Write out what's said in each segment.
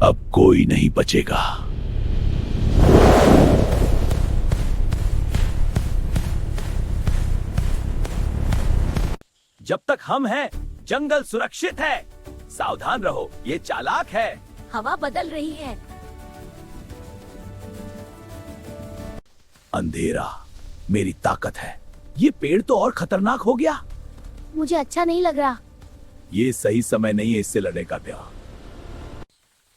अब कोई नहीं बचेगा। जब तक हम हैं, जंगल सुरक्षित है। सावधान रहो, ये चालाक है। हवा बदल रही है। अंधेरा मेरी ताकत है। ये पेड़ तो और खतरनाक हो गया। मुझे अच्छा नहीं लग रहा। ये सही समय नहीं है इससे लड़ने का प्यार।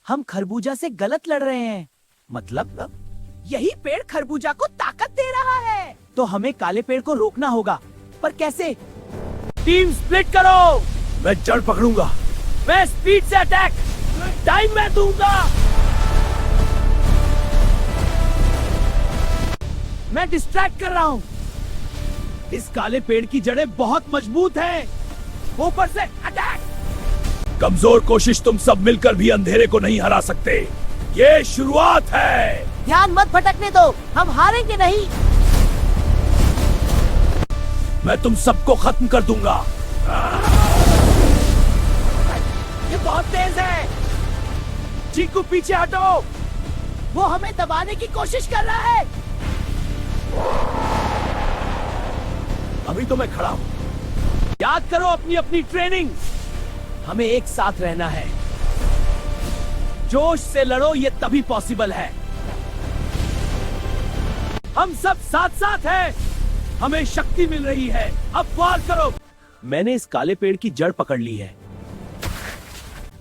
हम खरबूजा से गलत लड़ रहे हैं। मतलब यही पेड़ खरबूजा को ताकत दे रहा है। तो हमें काले पेड़ को रोकना होगा, पर कैसे? टीम स्प्लिट करो। मैं जड़ पकड़ूंगा। मैं स्पीड से अटैक। टाइम मैं दूंगा। मैं डिस्ट्रैक्ट कर रहा हूँ। इस काले पेड़ की जड़ें बहुत मजबूत हैं। ऊपर से अटैक। कमजोर कोशिश तुम सब मिलकर भी अंधेरे को नहीं हरा सकते। ये शुरुआत है। ध्यान मत भटकने दो, हम हारेंगे नहीं। मैं तुम सबको खत्म कर दूंगा। ये बहुत तेज है। चीकू पीछे हटो। वो हमें दबाने की कोशिश कर रहा है। अभी तो मैं खड़ा हूं। याद करो अपनी अपनी ट्रेनिंग। हमें एक साथ रहना है। जोश से लड़ो, ये तभी पॉसिबल है। हम सब साथ साथ हैं। हमें शक्ति मिल रही है। अब वार करो। मैंने इस काले पेड़ की जड़ पकड़ ली है।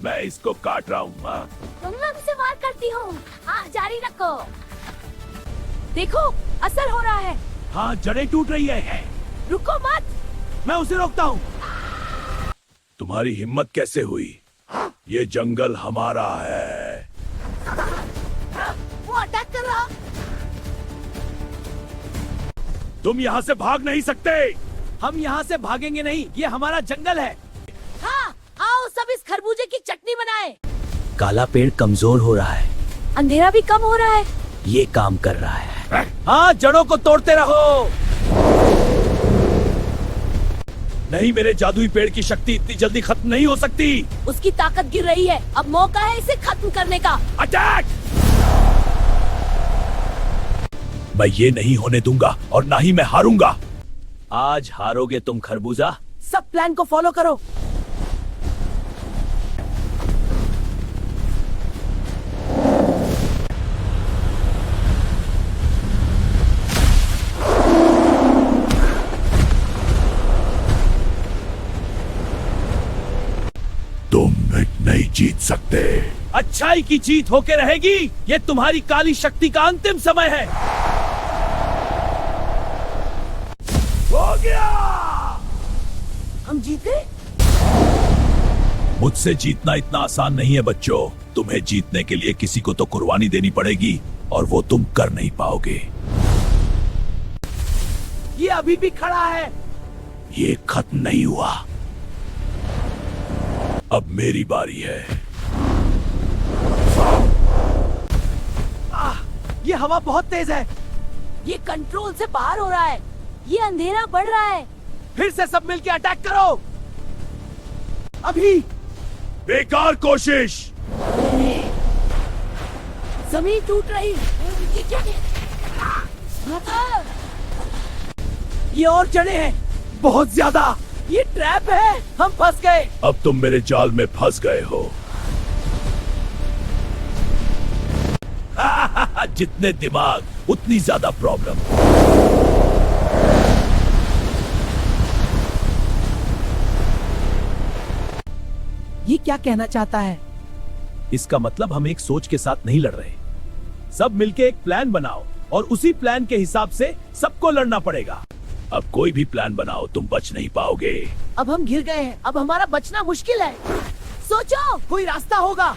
मैं इसको काट रहा हूँ। तुम लोग से वार करती हूँ। हाँ, जारी रखो। देखो, असर हो रहा है। हाँ, जड़ें टूट रही है। रुको मत। मैं उसे रोकता हूँ। तुम्हारी हिम्मत कैसे हुई? ये जंगल हमारा है। वो अटैक कर रहा। तुम यहाँ से भाग नहीं सकते। हम यहाँ से भागेंगे नहीं। ये हमारा जंगल है। हाँ, आओ सब इस खरबूजे की चटनी बनाएं। काला पेड़ कमजोर हो रहा है। अंधेरा भी कम हो रहा है। ये काम कर रहा है। हाँ, जड़ों को तोड़ते रहो। नहीं, मेरे जादुई पेड़ की शक्ति इतनी जल्दी खत्म नहीं हो सकती। उसकी ताकत गिर रही है। अब मौका है इसे खत्म करने का। अटैक! मैं ये नहीं होने दूंगा और ना ही मैं हारूंगा। आज हारोगे तुम खरबूजा। सब प्लान को फॉलो करो। तुम नहीं जीत सकते। अच्छाई की जीत होके रहेगी। ये तुम्हारी काली शक्ति का अंतिम समय है। हो गया। हम जीते। मुझसे जीतना इतना आसान नहीं है बच्चों। तुम्हें जीतने के लिए किसी को तो कुर्बानी देनी पड़ेगी और वो तुम कर नहीं पाओगे। ये अभी भी खड़ा है। ये खत्म नहीं हुआ। अब मेरी बारी है। ये हवा बहुत तेज है। ये कंट्रोल से बाहर हो रहा है। ये अंधेरा बढ़ रहा है। फिर से सब मिलके अटैक करो। अभी। बेकार कोशिश। जमीन टूट रही। ये क्या है? ये और जड़ें हैं। बहुत ज्यादा। ये ट्रैप है। हम फंस गए। अब तुम मेरे जाल में फंस गए हो। जितने दिमाग उतनी ज्यादा प्रॉब्लम। ये क्या कहना चाहता है? इसका मतलब हम एक सोच के साथ नहीं लड़ रहे। सब मिलके एक प्लान बनाओ और उसी प्लान के हिसाब से सबको लड़ना पड़ेगा। अब कोई भी प्लान बनाओ, तुम बच नहीं पाओगे। अब हम घिर गए हैं। अब हमारा बचना मुश्किल है। सोचो, कोई रास्ता होगा।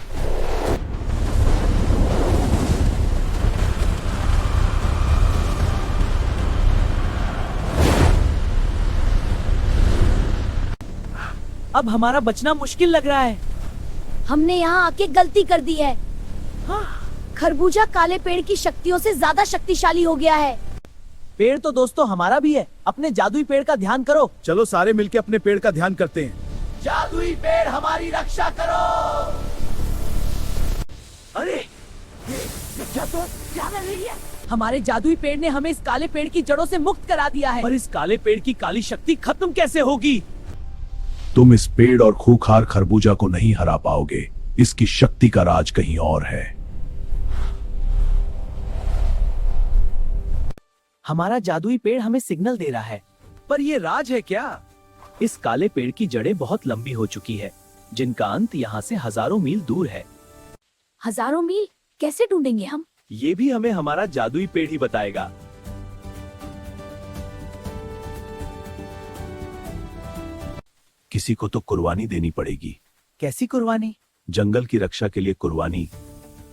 अब हमारा बचना मुश्किल लग रहा है। हमने यहाँ आके गलती कर दी है। हाँ, खरबूजा काले पेड़ की शक्तियों से ज्यादा शक्तिशाली हो गया है। पेड़ तो दोस्तों हमारा भी है। अपने जादुई पेड़ का ध्यान करो। चलो सारे मिलके अपने पेड़ का ध्यान करते हैं। जादुई पेड़ हमारी रक्षा करो। हमारे जादुई पेड़ ने हमें इस काले पेड़ की जड़ों से मुक्त करा दिया है। पर इस काले पेड़ की काली शक्ति खत्म कैसे होगी? तुम इस पेड़ और खूंखार खरबूजा को नहीं हरा पाओगे। इसकी शक्ति का राज कहीं और है। हमारा जादुई पेड़ हमें सिग्नल दे रहा है, पर ये राज है क्या? इस काले पेड़ की जड़ें बहुत लंबी हो चुकी है, जिनका अंत यहाँ से हजारों मील दूर है। हजारों मील कैसे ढूंढेंगे हम? ये भी हमें हमारा जादुई पेड़ ही बताएगा। किसी को तो कुर्बानी देनी पड़ेगी। कैसी कुर्बानी? जंगल की रक्षा के लिए कुर्बानी,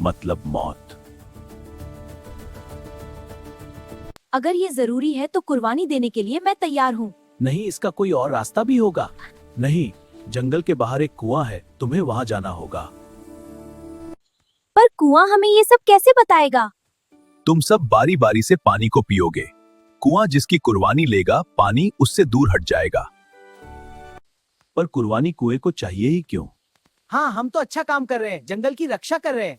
मतलब मौत। अगर ये जरूरी है तो कुर्बानी देने के लिए मैं तैयार हूँ। नहीं, इसका कोई और रास्ता भी होगा। नहीं, जंगल के बाहर एक कुआं है, तुम्हें वहां जाना होगा। पर कुआं हमें ये सब कैसे बताएगा? तुम सब बारी बारी से पानी को पियोगे। कुआं जिसकी कुर्बानी लेगा, पानी उससे दूर हट जाएगा। पर कुर्बानी कुएं को चाहिए ही क्यों? हाँ, हम तो अच्छा काम कर रहे हैं, जंगल की रक्षा कर रहे हैं।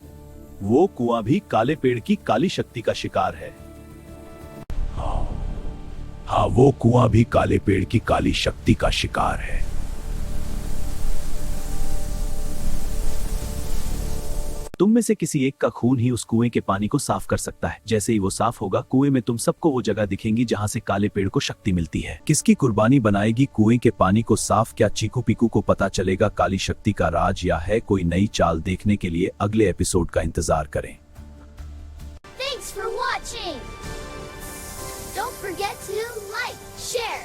वो कुआं भी काले पेड़ की काली शक्ति का शिकार है। हाँ, वो कुआं भी काले पेड़ की काली शक्ति का शिकार है। तुम में से किसी एक का खून ही उस कुएं के पानी को साफ कर सकता है। जैसे ही वो साफ होगा, कुएं में तुम सबको वो जगह दिखेंगी जहां से काले पेड़ को शक्ति मिलती है। किसकी कुर्बानी बनाएगी कुएं के पानी को साफ? क्या चीकू पीकू को पता चलेगा काली शक्ति का राज, या है कोई नई चाल? देखने के लिए अगले एपिसोड का इंतजार करें। Thanks for watching. Don't forget to like, share,